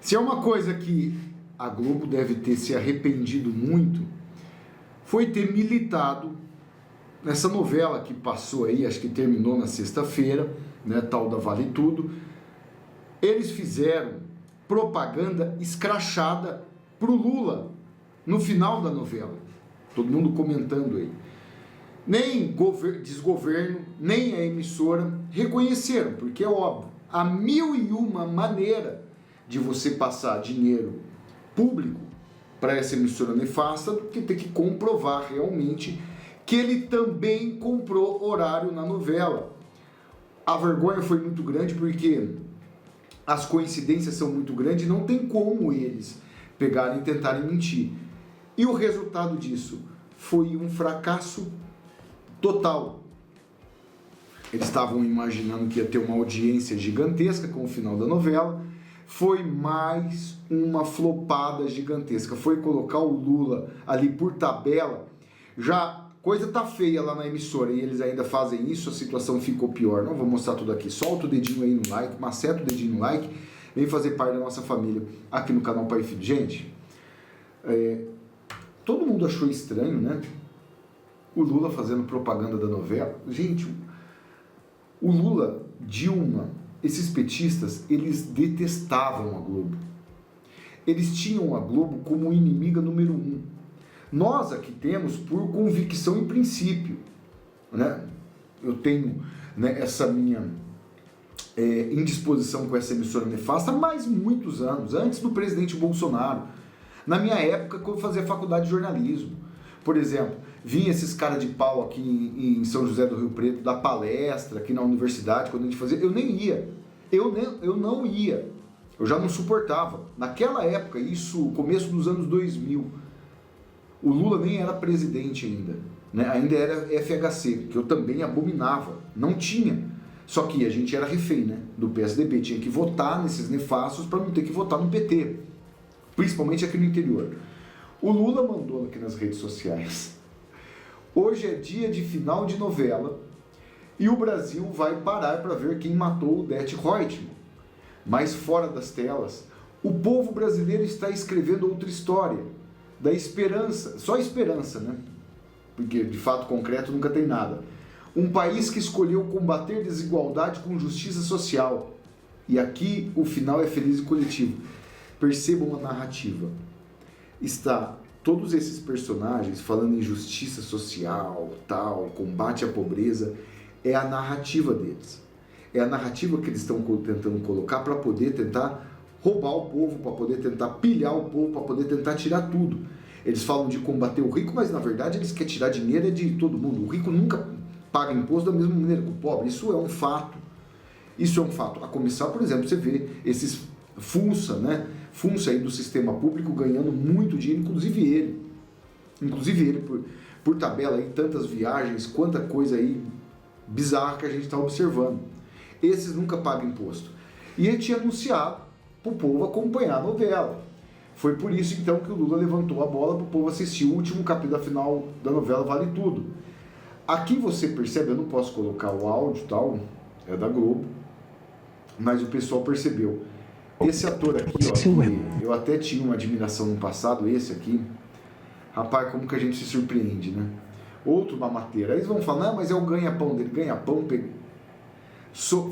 Se é uma coisa que a Globo deve ter se arrependido muito, foi ter militado nessa novela que passou aí, acho que terminou na sexta-feira, né, tal da Vale Tudo. Eles fizeram propaganda escrachada pro Lula no final da novela. Todo mundo comentando aí. Nem desgoverno, nem a emissora reconheceram, porque é óbvio, há 1001 maneira de você passar dinheiro público para essa emissora nefasta do que ter que comprovar realmente que ele também comprou horário na novela. A vergonha foi muito grande porque as coincidências são muito grandes e não tem como eles pegarem e tentarem mentir. E o resultado disso foi um fracasso total. Eles estavam imaginando que ia ter uma audiência gigantesca com o final da novela. Foi mais uma flopada gigantesca. Foi colocar o Lula ali por tabela. Já coisa tá feia lá na emissora e eles ainda fazem isso, a situação ficou pior. Não vou mostrar tudo aqui. Solta o dedinho aí no like, maceta o dedinho no like. Vem fazer parte da nossa família aqui no canal Pai e Filho. Gente, todo mundo achou estranho, né? O Lula fazendo propaganda da novela. Gente, o Lula, Dilma, esses petistas, eles detestavam a Globo. Eles tinham a Globo como inimiga número 1. Nós aqui temos por convicção e princípio, né? Eu tenho, né, essa minha indisposição com essa emissora nefasta há mais muitos anos, antes do presidente Bolsonaro. Na minha época, quando eu fazia faculdade de jornalismo, por exemplo, vinha esses caras de pau aqui em São José do Rio Preto, dar palestra aqui na universidade, quando a gente fazia, eu nem ia, eu não ia, eu já não suportava. Naquela época, isso, começo dos anos 2000, o Lula nem era presidente ainda, né? Ainda era FHC, que eu também abominava, não tinha. Só que a gente era refém, né, do PSDB, tinha que votar nesses nefastos para não ter que votar no PT, principalmente aqui no interior. O Lula mandou aqui nas redes sociais: hoje é dia de final de novela e o Brasil vai parar para ver quem matou o Det Reutemann. Mas fora das telas, o povo brasileiro está escrevendo outra história, da esperança, só esperança, né? Porque de fato concreto nunca tem nada. Um país que escolheu combater desigualdade com justiça social. E aqui o final é feliz e coletivo. Percebam a narrativa. Está todos esses personagens falando em justiça social, tal, combate à pobreza, é a narrativa deles. É a narrativa que eles estão tentando colocar para poder tentar roubar o povo, para poder tentar pilhar o povo, para poder tentar tirar tudo. Eles falam de combater o rico, mas na verdade eles querem tirar dinheiro de todo mundo. O rico nunca paga imposto da mesma maneira que o pobre. Isso é um fato. Isso é um fato. A começar, por exemplo, você vê esses FUNSA, né? FUNSA aí do sistema público ganhando muito dinheiro, inclusive ele por tabela aí, tantas viagens, quanta coisa aí bizarra que a gente está observando. Esses nunca pagam imposto. E ele tinha anunciado para o povo acompanhar a novela. Foi por isso então que o Lula levantou a bola para o povo assistir o último capítulo da final da novela Vale Tudo. Aqui você percebe, eu não posso colocar o áudio e tal, é da Globo, mas o pessoal percebeu. Esse ator aqui, ó, eu até tinha uma admiração no passado, esse aqui, rapaz, como que a gente se surpreende, né? Outro mamateiro. Aí eles vão falar, não, mas é o ganha-pão dele, ganha-pão,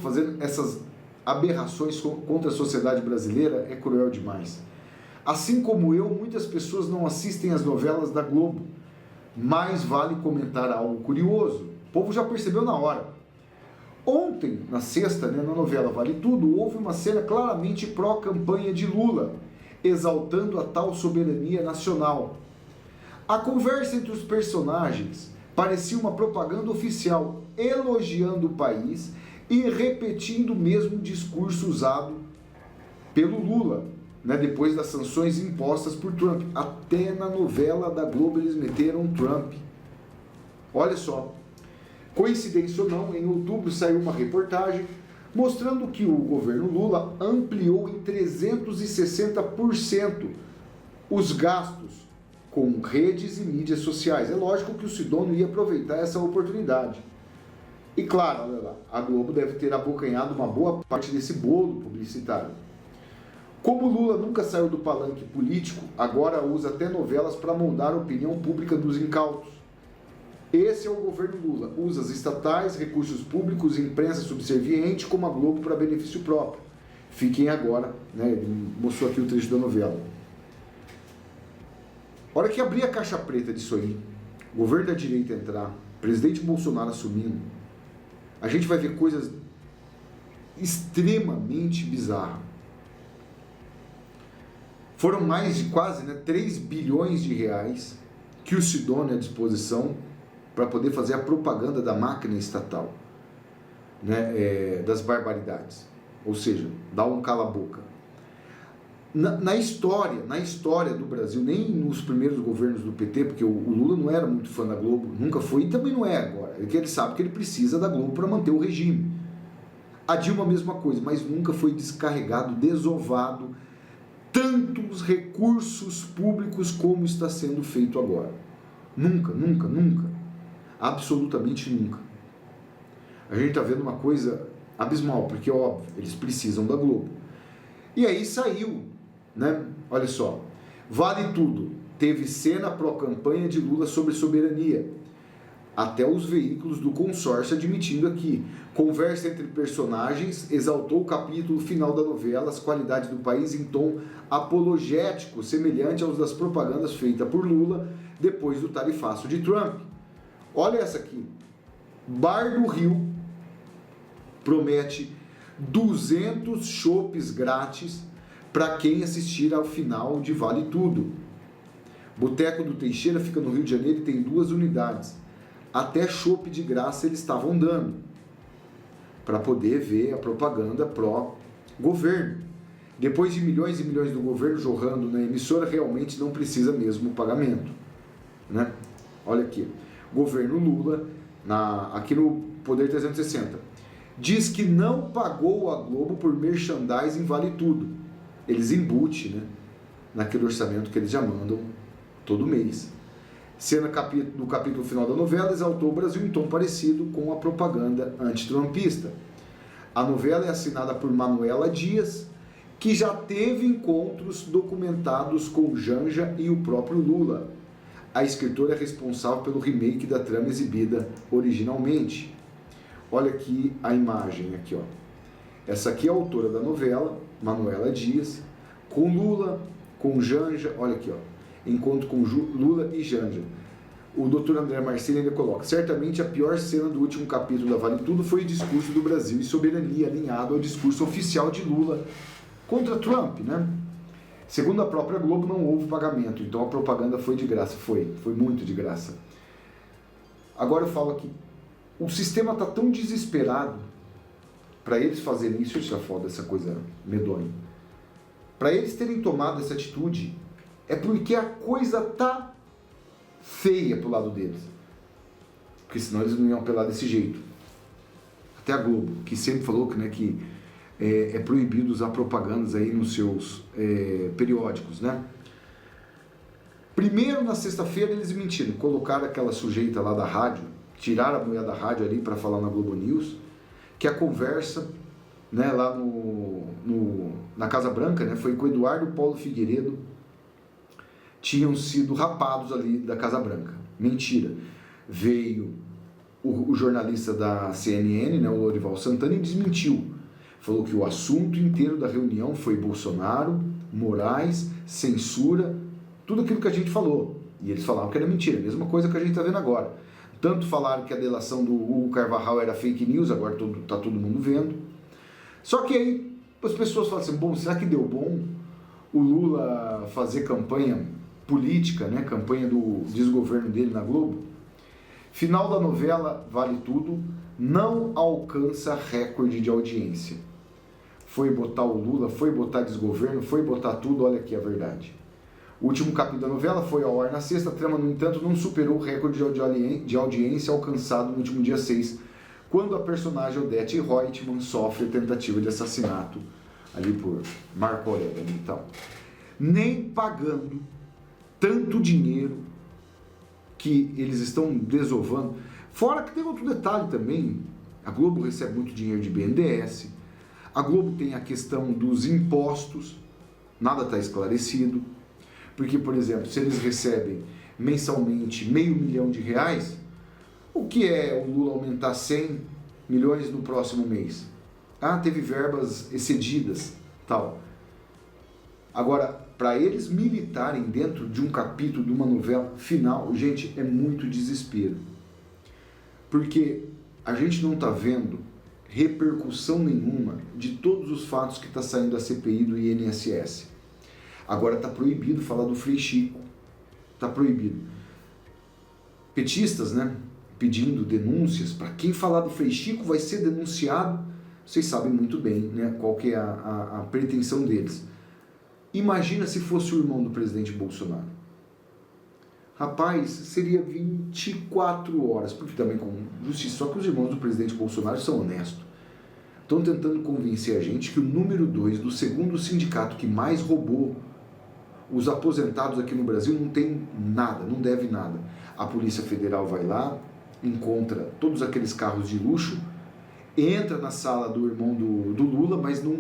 fazendo essas aberrações contra a sociedade brasileira é cruel demais. Assim como eu, muitas pessoas não assistem as novelas da Globo, mas vale comentar algo curioso. O povo já percebeu na hora. Ontem, na sexta, né, na novela Vale Tudo, houve uma cena claramente pró-campanha de Lula, exaltando a tal soberania nacional. A conversa entre os personagens parecia uma propaganda oficial, elogiando o país e repetindo o mesmo discurso usado pelo Lula, né, depois das sanções impostas por Trump. Até na novela da Globo eles meteram Trump. Olha só. Coincidência ou não, em outubro saiu uma reportagem mostrando que o governo Lula ampliou em 360% os gastos com redes e mídias sociais. É lógico que o Sidônio ia aproveitar essa oportunidade. E claro, olha lá, a Globo deve ter abocanhado uma boa parte desse bolo publicitário. Como Lula nunca saiu do palanque político, agora usa até novelas para moldar a opinião pública dos incautos. Esse é o governo Lula. Usa as estatais, recursos públicos e imprensa subserviente como a Globo para benefício próprio. Fiquem agora, né? Ele mostrou aqui o trecho da novela. A hora que abrir a caixa preta disso aí, o governo da direita entrar, presidente Bolsonaro assumindo, a gente vai ver coisas extremamente bizarras. Foram mais de quase 3 bilhões de reais que o Sidônio à disposição para poder fazer a propaganda da máquina estatal, né, das barbaridades. Ou seja, dá um cala-boca. Na história do Brasil, nem nos primeiros governos do PT, porque o Lula não era muito fã da Globo, nunca foi e também não é agora. Ele sabe que ele precisa da Globo para manter o regime. A Dilma, a mesma coisa, mas nunca foi descarregado, desovado tantos recursos públicos como está sendo feito agora. Nunca, nunca, nunca. Absolutamente nunca. A gente está vendo uma coisa abismal, porque, óbvio, eles precisam da Globo. E aí saiu, né? Olha só, Vale Tudo. Teve cena pró-campanha de Lula sobre soberania. Até os veículos do consórcio admitindo aqui. Conversa entre personagens exaltou o capítulo final da novela, as qualidades do país em tom apologético, semelhante aos das propagandas feitas por Lula depois do tarifaço de Trump. Olha essa aqui. Bar do Rio promete 200 chopes grátis para quem assistir ao final de Vale Tudo. Boteco do Teixeira fica no Rio de Janeiro e tem 2 unidades. Até chopp de graça eles estavam dando para poder ver a propaganda pró-governo. Depois de milhões e milhões do governo jorrando na emissora, realmente não precisa mesmo o pagamento, né? Olha aqui, governo Lula, aqui no Poder 360, diz que não pagou a Globo por merchandising Vale Tudo. Eles embutem, né, naquele orçamento que eles já mandam todo mês. Cena do capítulo final da novela exaltou o Brasil em tom parecido com a propaganda antitrumpista. A novela é assinada por Manuela Dias, que já teve encontros documentados com Janja e o próprio Lula. A escritora é responsável pelo remake da trama exibida originalmente. Olha aqui a imagem, aqui, ó. Essa aqui é a autora da novela, Manuela Dias, com Lula, com Janja, olha aqui, ó. Encontro com Lula e Janja. O Dr. André Marcelo ainda coloca: certamente a pior cena do último capítulo da Vale Tudo foi o discurso do Brasil e soberania alinhado ao discurso oficial de Lula contra Trump, né? Segundo a própria Globo, não houve pagamento, então a propaganda foi de graça. Foi muito de graça. Agora eu falo aqui, o sistema está tão desesperado para eles fazerem isso. Deixa eu tirar foto dessa coisa medonha. Para eles terem tomado essa atitude, é porque a coisa tá feia pro lado deles. Porque senão eles não iam apelar desse jeito. Até a Globo, que sempre falou que, né, que é proibido usar propagandas aí nos seus periódicos, né? Primeiro, na sexta-feira, eles mentiram. Colocaram aquela sujeita lá da rádio, tiraram a mulher da rádio ali para falar na Globo News, que a conversa, né, lá na Casa Branca, né, foi com o Eduardo Paulo Figueiredo, tinham sido rapados ali da Casa Branca. Mentira. Veio o jornalista da CNN, né, o Lorival Santana, e desmentiu. Falou que o assunto inteiro da reunião foi Bolsonaro, Moraes, censura, tudo aquilo que a gente falou. E eles falavam que era mentira, a mesma coisa que a gente está vendo agora. Tanto falaram que a delação do Hugo Carvajal era fake news, agora está todo mundo vendo. Só que aí as pessoas falam assim: bom, será que deu bom o Lula fazer campanha política, né, campanha do desgoverno dele na Globo? Final da novela Vale Tudo não alcança recorde de audiência. Foi botar o Lula, foi botar desgoverno, foi botar tudo, olha aqui a verdade. O último capítulo da novela foi ao ar na sexta, a trama, no entanto, não superou o recorde de audiência alcançado no último dia 6, quando a personagem Odete Reutemann sofre a tentativa de assassinato ali por Marco Aurélio e tal. Nem pagando tanto dinheiro que eles estão desovando. Fora que tem outro detalhe também, a Globo recebe muito dinheiro de BNDES, a Globo tem a questão dos impostos, nada está esclarecido, porque, por exemplo, se eles recebem mensalmente R$500 milhão, o que é o Lula aumentar 100 milhões no próximo mês? Ah, teve verbas excedidas, tal. Agora, para eles militarem dentro de um capítulo de uma novela final, gente, é muito desespero. Porque a gente não está vendo repercussão nenhuma de todos os fatos que está saindo da CPI do INSS. Agora está proibido falar do Frei Chico. Está proibido. Petistas, né, pedindo denúncias. Para quem falar do Frei Chico vai ser denunciado. Vocês sabem muito bem, né, qual que é a pretensão deles. Imagina se fosse o irmão do presidente Bolsonaro. Rapaz, seria 24 horas, porque também com justiça. Só que os irmãos do presidente Bolsonaro são honestos. Estão tentando convencer a gente que o número 2 do segundo sindicato que mais roubou os aposentados aqui no Brasil não tem nada, não deve nada. A Polícia Federal vai lá, encontra todos aqueles carros de luxo, entra na sala do irmão do Lula, mas não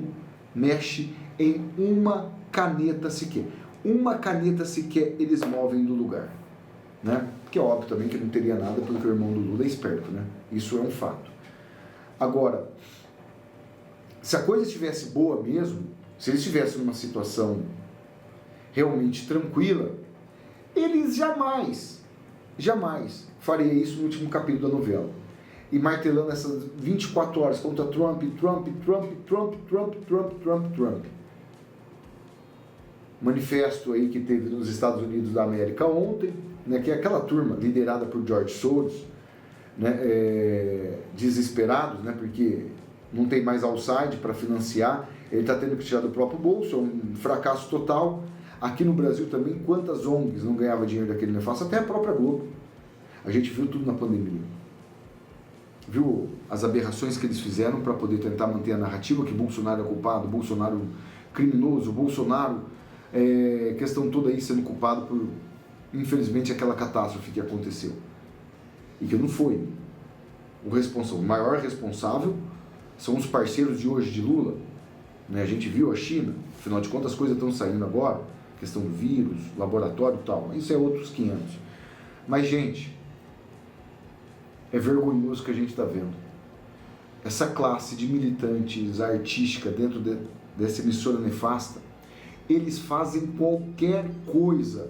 mexe em uma caneta sequer. Uma caneta sequer eles movem do lugar. Né? Porque é óbvio também que não teria nada, porque o irmão do Lula é esperto. Né? Isso é um fato. Agora, se a coisa estivesse boa mesmo, se eles estivessem numa situação realmente tranquila, eles jamais faria isso no último capítulo da novela. E martelando essas 24 horas contra Trump. Manifesto aí que teve nos Estados Unidos da América ontem, né, que é aquela turma liderada por George Soros, né, desesperados, né, porque não tem mais outside para financiar, ele está tendo que tirar do próprio bolso, é um fracasso total. Aqui no Brasil também, quantas ONGs não ganhavam dinheiro daquele nefasto, até a própria Globo. A gente viu tudo na pandemia. Viu as aberrações que eles fizeram para poder tentar manter a narrativa que Bolsonaro é culpado, Bolsonaro criminoso, Bolsonaro, questão toda aí sendo culpado por, infelizmente, aquela catástrofe que aconteceu. E que não foi. O maior responsável são os parceiros de hoje de Lula. Né? A gente viu a China, afinal de contas as coisas estão saindo agora, questão do vírus, laboratório e tal, isso é outros 500. Mas, gente, é vergonhoso o que a gente está vendo. Essa classe de militantes artística dentro dessa emissora nefasta, eles fazem qualquer coisa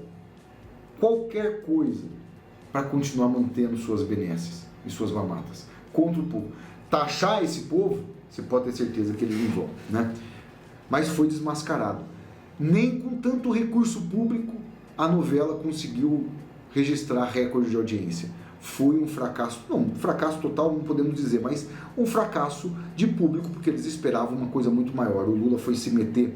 para continuar mantendo suas benesses e suas mamatas contra o povo. Taxar esse povo, você pode ter certeza que eles não vão, né? Mas foi desmascarado. Nem com tanto recurso público a novela conseguiu registrar recorde de audiência. Foi um fracasso, não, um fracasso total não podemos dizer, mas um fracasso de público, porque eles esperavam uma coisa muito maior. O Lula foi se meter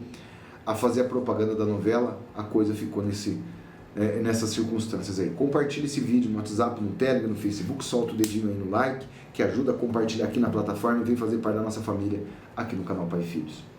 a fazer a propaganda da novela, a coisa ficou nessas circunstâncias aí. Compartilhe esse vídeo no WhatsApp, no Telegram, no Facebook, solta o dedinho aí no like, que ajuda a compartilhar aqui na plataforma e vem fazer parte da nossa família aqui no canal Pai e Filhos.